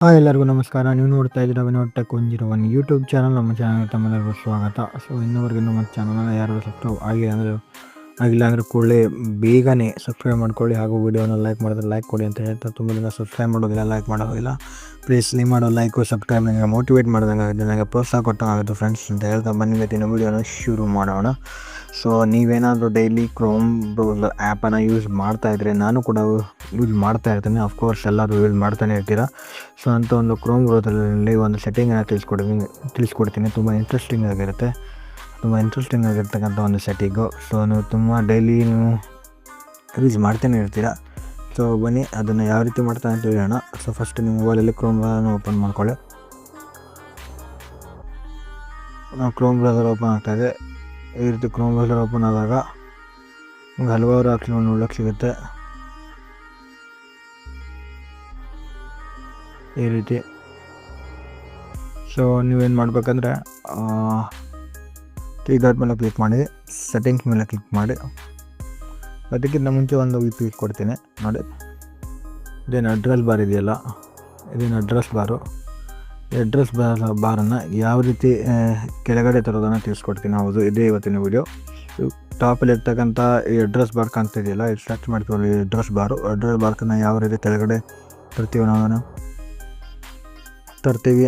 Hi ಎಲ್ಲರಿಗೂ ನಮಸ್ಕಾರ. ನೀವು ನೋಡ್ತಾ ಇದ್ದೀರಾ ವಿನೋದ್ ಟೆಕ್ 101 ಯೂಟ್ಯೂಬ್ ಚಾನಲ್. ನಮ್ಮ ಚಾನಲ್ ತಮ್ಮೆಲ್ಲರಿಗೂ ಸ್ವಾಗತ. ಸೊ ಇನ್ನೂವರೆಗೂ ನಮ್ಮ ಚಾನಲ್ನ ಯಾರು ಸಬ್ಸ್ಕ್ರೈಬ್ ಆಗಿಲ್ಲ ಅಂದರೆ ಕೂಡಲೇ ಬೇಗನೆ ಸಬ್ಸ್ಕ್ರೈಬ್ ಮಾಡ್ಕೊಳ್ಳಿ, ಹಾಗೂ ವಿಡಿಯೋನ ಲೈಕ್ ಮಾಡಿದ್ರೆ ಲೈಕ್ ಕೊಡಿ ಅಂತ ಹೇಳ್ತಾ, ತುಂಬ ದಿನ ಸಬ್ಸ್ಕ್ರೈಬ್ ಮಾಡೋದಿಲ್ಲ, ಲೈಕ್ ಮಾಡೋದಿಲ್ಲ. ಪ್ಲೀಸ್ ನೀವು ಮಾಡೋ ಲೈಕು ಸಬ್ಸ್ಕ್ರೈಬ್ ನನಗೆ ಮೋಟಿವೇಟ್ ಮಾಡಿದಂಗೆ ಆಗುತ್ತೆ, ನನಗೆ ಪ್ರೋತ್ಸಾಹ ಕೊಟ್ಟಂಗಾಗುತ್ತೆ ಫ್ರೆಂಡ್ಸ್ ಅಂತ ಹೇಳ್ತಾ ಬನ್ನಿ ಇವತ್ತಿನ ವಿಡಿಯೋನ ಶುರು ಮಾಡೋಣ. ಸೊ ನೀವೇನಾದರೂ ಡೈಲಿ ಕ್ರೋಮ್ ಬ್ರೌಸರ್ ಆ್ಯಪನ್ನು ಯೂಸ್ ಮಾಡ್ತಾಯಿದ್ರೆ, ನಾನು ಕೂಡ ಯೂಸ್ ಮಾಡ್ತಾ ಇರ್ತೀನಿ, ಅಫ್ಕೋರ್ಸ್ ಎಲ್ಲರೂ ಯೂಸ್ ಮಾಡ್ತಾನೆ ಇರ್ತೀರ. ಸೊ ಅಂಥ ಒಂದು ಕ್ರೋಮ್ ಬ್ರೌಸರಲ್ಲಿ ಒಂದು ಸೆಟ್ಟಿಂಗನ್ನು ತಿಳಿಸ್ಕೊಡ್ತೀನಿ. ತುಂಬ ಇಂಟ್ರೆಸ್ಟಿಂಗ್ ಆಗಿರ್ತಕ್ಕಂಥ ಒಂದು ಸೆಟ್ಟಿಂಗು. ಸೊ ನೀವು ಡೈಲಿ ನೀವು ಯೂಸ್ ಮಾಡ್ತಾನೆ ಇರ್ತೀರ. ಸೊ ಬನ್ನಿ ಅದನ್ನು ಯಾವ ರೀತಿ ಮಾಡ್ತಾನೆ ಅಂತ ಹೇಳೋಣ. ಸೊ ಫಸ್ಟ್ ನಿಮ್ಮ ಮೊಬೈಲಲ್ಲಿ ಕ್ರೋಮ್ ಬ್ರೌಸರ್ನ ಓಪನ್ ಮಾಡ್ಕೊಳ್ಳಿ. ನಾವು ಕ್ರೋಮ್ ಬ್ರೌಸರ್ ಓಪನ್ ಆಗ್ತಾಯಿದೆ. ಈ ರೀತಿ ಕ್ರೋಮ್ ಬ್ರೌಸರ್ ಓಪನ್ ಆದಾಗ ನಿಮ್ಗೆ ಹಲವಾರು ಆಪ್ಷನ್ ನೋಡೋಕ್ಕೆ ಸಿಗುತ್ತೆ. ಈ ರೀತಿ ಸೊ ನೀವೇನು ಮಾಡಬೇಕಂದ್ರೆ ತ್ರೀ ಡಾಟ್ ಮೇಲೆ ಕ್ಲಿಕ್ ಮಾಡಿ, ಸೆಟ್ಟಿಂಗ್ಸ್ ಮೇಲೆ ಕ್ಲಿಕ್ ಮಾಡಿ. ಅದಕ್ಕಿಂತ ಮುಂಚೆ ಒಂದು ಕ್ಲಿಕ್ ಕೊಡ್ತೀನಿ ನೋಡಿ. ಇದೇನು ಅಡ್ರೆಸ್ ಬಾರ್ ಇದೆಯಲ್ಲ, ಇದೇನು ಅಡ್ರೆಸ್ ಬಾರು. ಈ ಅಡ್ರೆಸ್ ಬಾರನ್ನು ಯಾವ ರೀತಿ ಕೆಳಗಡೆ ತರೋದನ್ನು ತಿಳಿಸ್ಕೊಡ್ತೀನಿ. ಹೌದು, ಇದೇ ಇವತ್ತಿನ ವಿಡಿಯೋ. ಟಾಪಲ್ಲಿ ಇರ್ತಕ್ಕಂಥ ಈ ಅಡ್ರೆಸ್ ಬಾರ್ ಕಾಣ್ತಿದೆಯಲ್ಲ, ಇದು ಸರ್ಚ್ ಮಾಡ್ಕೊಳ್ಳಿ. ಅಡ್ರೆಸ್ ಬಾರ್ಕನ್ನು ಯಾವ ರೀತಿ ಕೆಳಗಡೆ ತರ್ತೀವಿ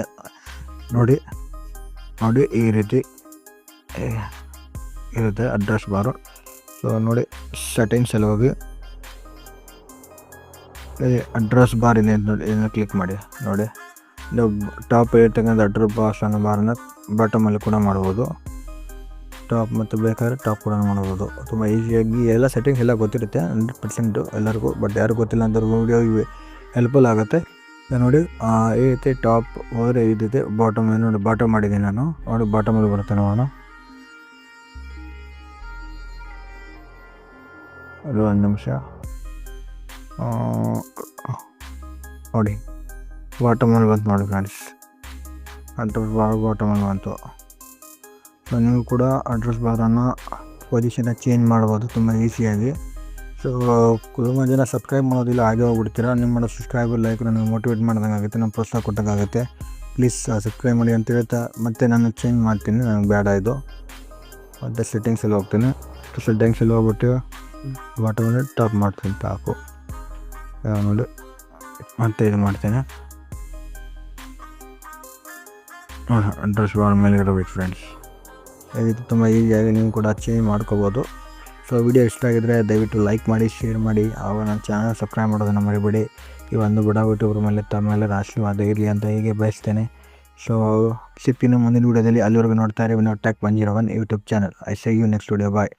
ನೋಡಿ. ಈ ರೀತಿ ಇರುತ್ತೆ ಅಡ್ರೆಸ್ ಬಾರು. ಸೊ ನೋಡಿ, ಸೆಟ್ಟಿಂಗ್ಸಲ್ಲಿ ಹೋಗಿ ಅಡ್ರೆಸ್ ಬಾರ್ ಇದೆ ನೋಡಿ, ಇದನ್ನು ಕ್ಲಿಕ್ ಮಾಡಿ. ನೋಡಿ, ಟಾಪ್ ಇರ್ತಕ್ಕಂಥ ಅಡ್ರೆಸ್ ಬಾರನ್ನು ಬಾಟಮಲ್ಲಿ ಕೂಡ ಮಾಡ್ಬೋದು, ಟಾಪ್ ಮತ್ತು ಬೇಕಾದರೆ ಟಾಪ್ ಕೂಡ ಮಾಡ್ಬೋದು. ತುಂಬ ಈಸಿಯಾಗಿ ಎಲ್ಲ ಸೆಟ್ಟಿಂಗ್ಸ್ ಎಲ್ಲ ಗೊತ್ತಿರುತ್ತೆ 100% ಎಲ್ಲರಿಗೂ. ಬಟ್ ಯಾರು ಗೊತ್ತಿಲ್ಲ ಅಂತ ವಿಡಿಯೋ ಹೆಲ್ಪ್ಫುಲ್ ಆಗುತ್ತೆ. ನೋಡಿ, ಈ ರೀತಿ ಟಾಪ್ ಹೋದರೆ ಈ ರೀತಿ ಬಾಟಮ್ ನೋಡಿ, ಬಾಟಮ್ ಮಾಡಿದ್ದೀನಿ ನಾನು. ನೋಡಿ, ಬಾಟಮಲ್ಲಿ ಬರುತ್ತೆ ನೋಡೋಣ. ಅದು ಒಂದು ನಿಮಿಷ ನೋಡಿ, ಬಾಟಮಲ್ಲಿ ಬಂತು ನೋಡಿ ಫ್ರೆಂಡ್ಸ್. ಅಡ್ರೆಸ್ ಬಾರ್ ಬಾಟಮಲ್ಲಿ ಬಂತು. ಸೊ ನೀವು ಕೂಡ ಅಡ್ರೆಸ್ ಬಾರನ್ನು ಪೊಸಿಷನ್ನ ಚೇಂಜ್ ಮಾಡ್ಬೋದು ತುಂಬ ಈಸಿಯಾಗಿ. ಸೊ ತುಂಬ ಜನ ಸಬ್ಸ್ಕ್ರೈಬ್ ಮಾಡೋದಿಲ್ಲ, ಹಾಗೆ ಹೋಗ್ಬಿಡ್ತೀರ. ನಿಮ್ಮ ಮಾಡೋ ಸಬ್ಸ್ಕ್ರೈಬ್ ಲೈಕ್ ನನಗೆ ಮೋಟಿವೇಟ್ ಮಾಡ್ದಂಗೆ ಆಗುತ್ತೆ, ನಮ್ಮ ಪ್ರೋತ್ಸಾಹ ಕೊಟ್ಟಂಗಾಗುತ್ತೆ. ಪ್ಲೀಸ್ ಸಬ್ಸ್ಕ್ರೈಬ್ ಮಾಡಿ ಅಂತ ಹೇಳ್ತಾ ಮತ್ತೆ ನಾನು ಚೇಂಜ್ ಮಾಡ್ತೀನಿ, ನನಗೆ ಬೇಡ ಇದು. ಮತ್ತು ಸೆಟ್ಟಿಂಗ್ಸಲ್ಲಿ ಹೋಗ್ತೀನಿ. ಸೆಟ್ಟಿಂಗ್ಸಲ್ಲಿ ಹೋಗ್ಬಿಟ್ಟು ಬಾಟಮಲ್ಲಿ ಟಾಪ್ ಮಾಡ್ತೀನಿ, ಟಾಪು ನೋಡಿ. ಮತ್ತೆ ಇದು ಮಾಡ್ತೇನೆ ನೋಡಿ, ಅಡ್ರೆಸ್ ಬಾರ್ ಮೇಲೆ ಇರಬೇಕು ಫ್ರೆಂಡ್ಸ್. ಈ ರೀತಿ ತುಂಬ ಈಸಿಯಾಗಿ ನೀವು ಕೂಡ ಚೇಂಜ್ ಮಾಡ್ಕೋಬೋದು. ಸೊ ವಿಡಿಯೋ ಇಷ್ಟ ಆಗಿದ್ದರೆ ದಯವಿಟ್ಟು ಲೈಕ್ ಮಾಡಿ, ಶೇರ್ ಮಾಡಿ, ಹಾಗೂ ನನ್ನ ಚಾನಲ್ ಸಬ್ಸ್ಕ್ರೈಬ್ ಮಾಡೋದನ್ನು ಮರಿಬೇಡಿ. ಈ ಒಂದು ಬಡ ಯೂಟ್ಯೂಬರ್ ಮೇಲೆ ತಮ್ಮೆಲ್ಲರ ಆಶೀರ್ವಾದ ಇರಲಿ ಅಂತ ಹೀಗೆ ಬಯಸ್ತೇನೆ. ಸೊ ಸಿಗ್ತೀನಿ ಮುಂದಿನ ವಿಡಿಯೋದಲ್ಲಿ. ಅಲ್ಲಿವರೆಗೂ ನೋಡ್ತಾ ಇರಿ Vinod tech 101 YouTube channel. I say you next video. Bye.